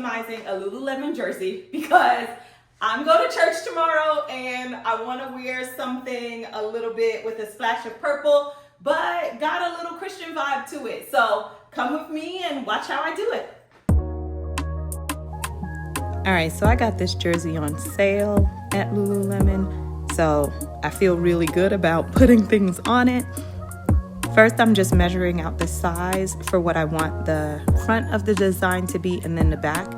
customizing a Lululemon jersey because I'm going to church tomorrow and I want to wear something a little bit with a splash of purple, but got a little Christian vibe to it. So come with me and watch how I do it. All right, so I got this jersey on sale at Lululemon, so I feel really good about putting things on it. First, I'm just measuring out the size for what I want the front of the design to be and then the back.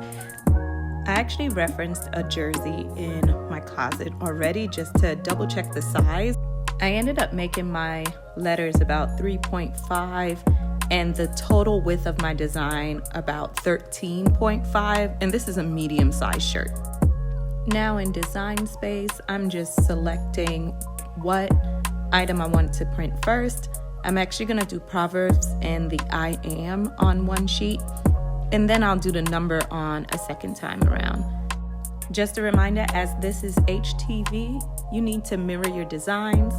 I actually referenced a jersey in my closet already just to double check the size. I ended up making my letters about 3.5 and the total width of my design about 13.5, and this is a medium size shirt. Now in Design Space, I'm just selecting what item I want to print first. I'm actually gonna do Proverbs and the I am on one sheet, and then I'll do the number on a second time around. Just a reminder, as this is HTV, you need to mirror your designs.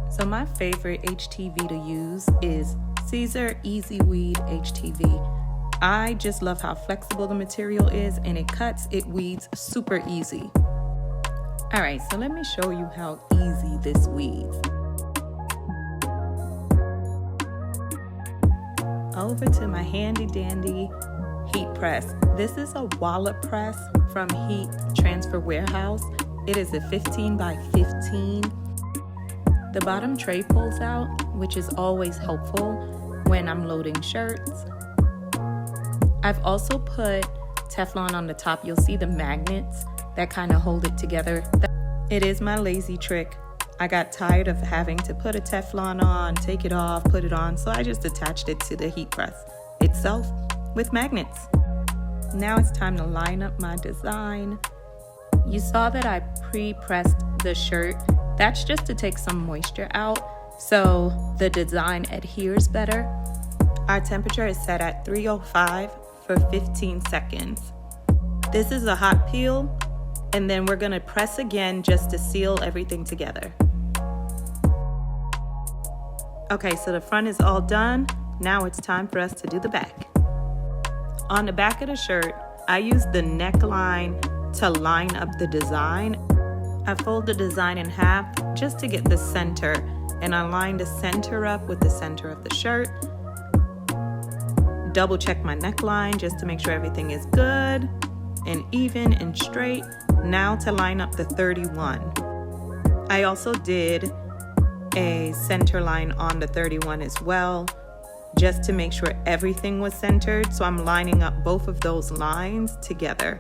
So my favorite HTV to use is Siser EasyWeed HTV. I just love how flexible the material is, and it cuts, it weeds super easy. All right, so let me show you how easy this weeds. Over to my handy dandy heat press. This is a wallop press from Heat Transfer Warehouse. It is a 15 by 15. The bottom tray pulls out, which is always helpful when I'm loading shirts. I've also put Teflon on the top. You'll see the magnets that kind of hold it together. It is my lazy trick. I got tired of having to put a Teflon on, take it off, put it on, so I just attached it to the heat press itself with magnets. Now it's time to line up my design. You saw that I pre-pressed the shirt. That's just to take some moisture out so the design adheres better. Our temperature is set at 305 for 15 seconds. This is a hot peel, and then we're gonna press again just to seal everything together. Okay, so the front is all done. Now it's time for us to do the back. On the back of the shirt, I use the neckline to line up the design. I fold the design in half just to get the center, and I line the center up with the center of the shirt. Double check my neckline just to make sure everything is good and even and straight. Now to line up the 31. I also did a center line on the 31 as well, just to make sure everything was centered. So I'm lining up both of those lines together.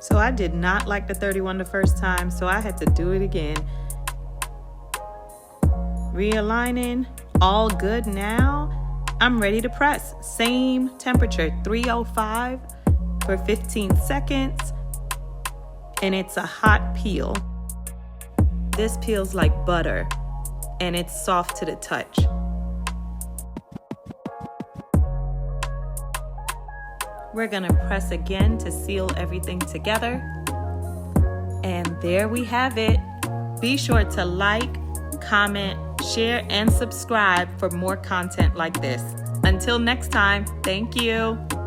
So I did not like the 31 the first time, so I had to do it again. Realigning, all good now. I'm ready to press. Same temperature, 305 for 15 seconds, and it's a hot peel. This peels like butter, and it's soft to the touch. We're gonna press again to seal everything together. And there we have it. Be sure to like, comment, share, and subscribe for more content like this. Until next time, thank you.